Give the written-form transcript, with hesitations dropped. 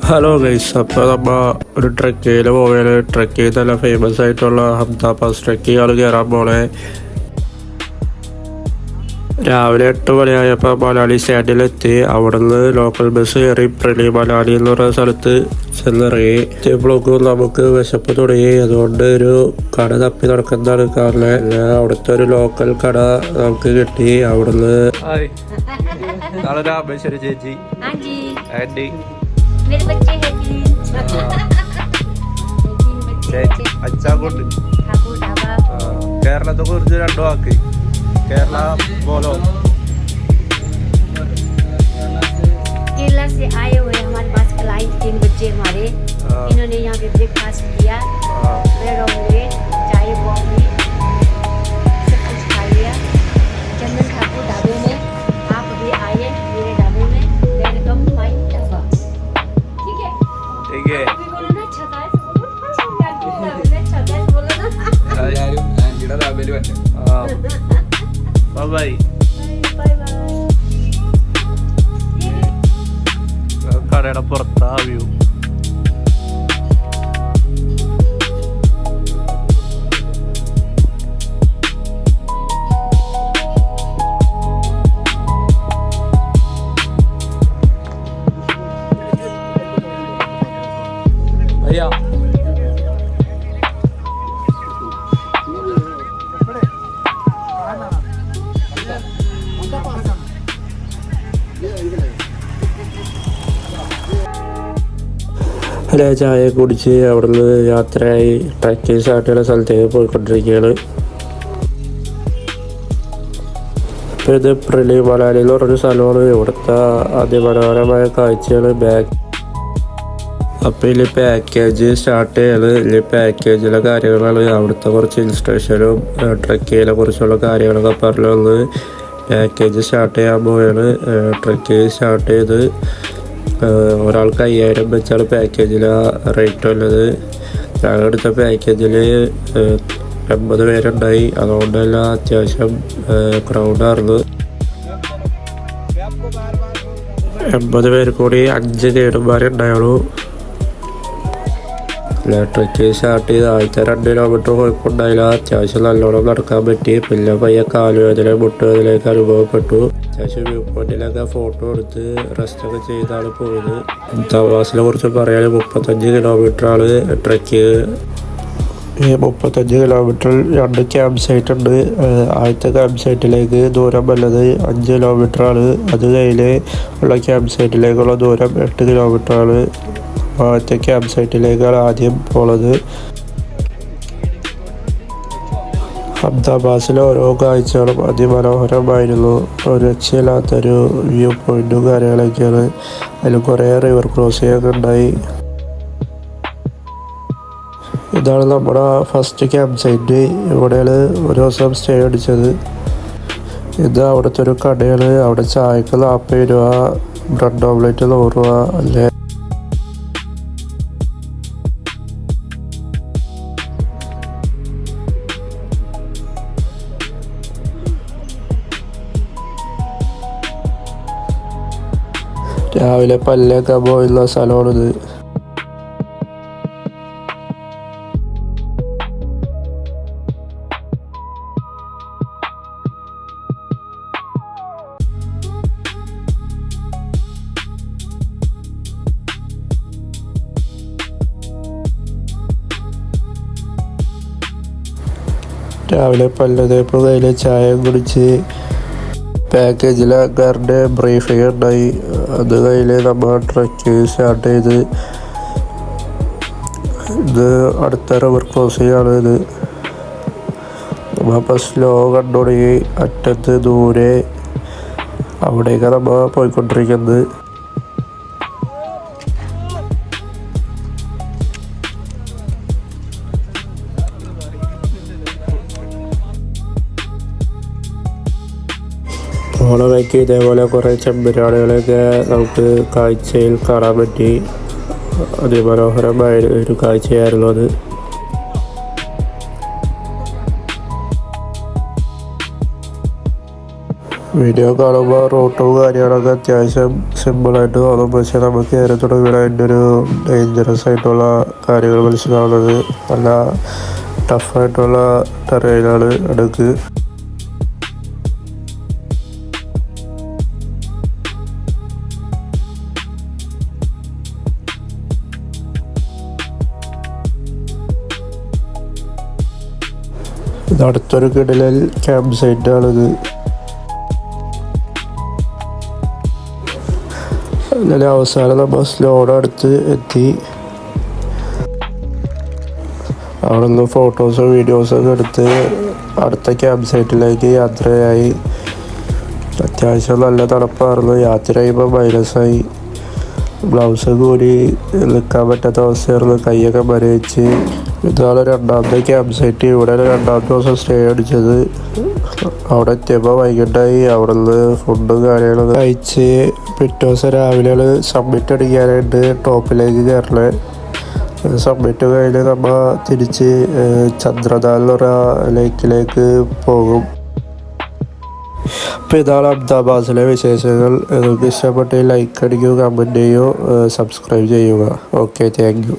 Hello guys, അപ്പോൾ നമ്മൾ ഒരു ട്രക്കിൽ പോവുകയാണ്. ട്രക്കിൽ നല്ല ഫേമസ് ആയിട്ടുള്ള ഹംദ പാസ് ട്രക്കിയാണ് കയറാൻ പോണേ. രാവിലെ 8 മണിയായപ്പോൾ മണാലി സ്റ്റാൻഡിലെത്തി. അവിടെ നിന്ന് ലോക്കൽ ബസ് കയറി പ്രണി മണാലി എന്ന് പറയുന്ന സ്ഥലത്ത് ചെന്നിറങ്ങി. എത്തിയപ്പോഴേക്കും നമുക്ക് വിശപ്പ് തുടങ്ങി. അതുകൊണ്ട് ഒരു കട തപ്പി നടക്കുന്നതാണ് കാരണം. അവിടുത്തെ ഒരു ലോക്കൽ കട നമുക്ക് കിട്ടി. അവിടുന്ന് രാമേശ്വരി ചേച്ചി ആൻറ്റി അച്ചാങ്കോട്ട് കേരളത്തെ കുറിച്ച് 2 വാക്ക്. केरला बोलो। केरला से आए हुए हमारे पास क्लाइंट 3 बच्चे हमारे, इन्होंने यहाँ पे ब्रेकफास्ट किया, ब्रेड ऑमलेट, चाय कॉफी सब कुछ खा लिया। चंदन ठाकुर ढाबे में आप भी आइए, मेरे ढाबे में वेलकम माय ढाबा। ठीक है ठीक है बोलो ना छतास बोलो ना यार आंटीड़ा ढाबे बैठे ബൈ ബൈ. കടയുടെ പുറത്താ വ്യൂ. അയ്യാ ചായ കുടിച്ച് അവിടുന്ന് യാത്രയായി ട്രക്കിംഗ് സ്റ്റാർട്ട് ചെയ്യുന്ന സ്ഥലത്തേക്ക് പോയിക്കൊണ്ടിരിക്കുകയാണ്. ഇപ്പോൾ ഇത് പ്രണി മണാലി എന്ന് പറഞ്ഞൊരു സ്ഥലമാണ്. ഇവിടുത്തെ അതിമനോഹരമായ കാഴ്ചകൾ അപ്പോൾ ഇതിൽ പാക്കേജ് സ്റ്റാർട്ട് ചെയ്യല്. ഇതിൽ പാക്കേജിലെ കാര്യങ്ങളാണ്. അവിടുത്തെ കുറച്ച് ഹിൽ സ്റ്റേഷനും ട്രക്കിങ്ങിനെ കുറിച്ചുള്ള കാര്യങ്ങളൊക്കെ പറഞ്ഞു വന്ന് പാക്കേജ് സ്റ്റാർട്ട് ചെയ്യാൻ പോവുകയാണ്. ട്രക്കിങ് സ്റ്റാർട്ട് ചെയ്ത് ഒരാൾക്ക് 5000 വെച്ചാണ് പാക്കേജിലെ റേറ്റ് ഉള്ളത്. ഞങ്ങളെടുത്ത പാക്കേജിൽ 80 പേരുണ്ടായി. അതുകൊണ്ട് തന്നെ അത്യാവശ്യം ക്രൗഡായിരുന്നു. 80 പേര് കൂടി 5 ഗൈഡന്മാരുണ്ടായുള്ളൂ. ട്രക്കിങ് സ്റ്റാർട്ട് ചെയ്ത് ആദ്യത്തെ 2 കിലോമീറ്റർ കുഴപ്പമുണ്ടായില്ല. അത്യാവശ്യം നല്ലോണം നടക്കാൻ പറ്റി. പിന്നെ പയ്യെ കാലുവേദന മുട്ടുവേദനയൊക്കെ അനുഭവപ്പെട്ടു. അത്യാവശ്യം വ്യൂ പോയിന്റിലൊക്കെ ഫോട്ടോ എടുത്ത് റെസ്റ്റൊക്കെ ചെയ്താണ് പോയത്. തവാസിനെ കുറിച്ച് പറയാൻ 35 കിലോമീറ്ററാണ് ട്രക്ക്. ഈ 35 കിലോമീറ്ററിൽ 2 ക്യാമ്പ് സൈറ്റ് ഉണ്ട്. ആദ്യത്തെ ക്യാമ്പ് സൈറ്റിലേക്ക് ദൂരം വല്ലത് 5 കിലോമീറ്ററാണ്. അത് കഴിഞ്ഞ് ഉള്ള ക്യാമ്പ് സൈറ്റിലേക്കുള്ള ദൂരം 8 കിലോമീറ്ററാണ്. ആദ്യത്തെ ക്യാമ്പ് സൈറ്റിലേക്കാണ് ആദ്യം പോണത്. ഹംദ പാസിലെ ഓരോ കാഴ്ചകളും അതിമനോഹരമായിരുന്നു. ഒരു രക്ഷയില്ലാത്തൊരു വ്യൂ പോയിന്റും കാര്യങ്ങളൊക്കെയാണ്. അതിൽ കുറേ റിവർ ക്രോസിംഗ് ഉണ്ടായി. ഇതാണ് നമ്മുടെ ഫസ്റ്റ് ക്യാമ്പ് സൈറ്റ്. ഇവിടെയാണ് ഒരു ദിവസം സ്റ്റേ അടിച്ചത്. ഇത് അവിടുത്തെ ഒരു കടയാണ്. അവിടെ ചായക്ക് 40 രൂപ, ബ്രെഡ് ഓംലെറ്റ് 100 രൂപ അല്ലേ. രാവിലെ പല്ലൊക്കെ പോയുള്ള സ്ഥലമാണിത്. രാവിലെ പല്ല് തേപ്പ് കയ്യിൽ ചായ കുടിച്ച് പാക്കേജിലെ ആൾക്കാരുടെ ബ്രീഫിംഗ് ഉണ്ടായി. അത് കയ്യിൽ നമ്മൾ ട്രക്ക് സ്റ്റാർട്ട് ചെയ്ത് ഇത് അടുത്ത റിവർ ക്രോസിംഗ് ആണ്. ഇത് നമ്മളിപ്പോൾ സ്ലോ കണ്ടു തുടങ്ങി. അറ്റത്ത് ദൂരെ അവിടേക്കാണ് നമ്മൾ പോയിക്കൊണ്ടിരിക്കുന്നത്. ഓണമൊക്കെ ഇതേപോലെ കുറേ ചെമ്പരാടുകളൊക്കെ നമുക്ക് കാഴ്ചയിൽ കാണാൻ പറ്റി. അതിമനോഹരമായ ഒരു കാഴ്ചയായിരുന്നു അത്. വീഡിയോ കാണുമ്പോൾ റൂട്ടും കാര്യങ്ങളൊക്കെ അത്യാവശ്യം സിമ്പിളായിട്ട് തോന്നും. പക്ഷെ നമുക്ക് കയറി തുടങ്ങിയാൽ അതിൻ്റെ ഒരു ഡേഞ്ചറസ് ആയിട്ടുള്ള കാര്യങ്ങൾ മനസ്സിലാവുന്നത്. നല്ല ടഫായിട്ടുള്ള ടെറൈനാണ് അടുക്ക്. ഇത് അടുത്തൊരു കിടിലൻ ക്യാമ്പ് സൈറ്റാണിത്. അങ്ങനെ അവസാനം നമ്മൾ സ്ലോഡ് അടുത്ത് എത്തി. അവിടെ നിന്ന് ഫോട്ടോസും വീഡിയോസൊക്കെ എടുത്ത് അടുത്ത ക്യാമ്പ് സൈറ്റിലേക്ക് യാത്രയായി. അത്യാവശ്യം നല്ല തണുപ്പായിരുന്നു. യാത്ര ചെയ്യുമ്പോൾ മൈനസായി. ഗ്ലൗസ് കൂടി നിൽക്കാൻ പറ്റാത്ത അവസ്ഥയായിരുന്നു. കൈയൊക്കെ മരവിച്ച്. ഇതാണ് രണ്ടാമത്തെ ക്യാമ്പ് സൈറ്റ്. ഇവിടെ രണ്ടാമത്തെ ദിവസം സ്റ്റേ അടിച്ചത്. അവിടെ എത്തിയപ്പോൾ വൈകിട്ടായി. അവിടെ നിന്ന് ഫുഡും കാര്യങ്ങളും കഴിച്ച് പിറ്റേ ദിവസം രാവിലെ സബ്മിറ്റ് അടിക്കാനായിട്ട് ടോപ്പിലേക്ക് കയറണേ. സബ്മിറ്റ് കഴിഞ്ഞ് നമ്മൾ തിരിച്ച് ചന്ദ്രതാൽ എന്ന് പറഞ്ഞ ലേക്കിലേക്ക് പോകും. അപ്പോൾ ഇതാണ് അഹമ്മദാബാദിലെ വിശേഷങ്ങൾ. നിങ്ങൾക്ക് ഇഷ്ടപ്പെട്ടെങ്കിൽ ലൈക്ക് അടിക്കുകയോ കമൻറ്റ് ചെയ്യുകയോ സബ്സ്ക്രൈബ് ചെയ്യുക. Okay, thank you.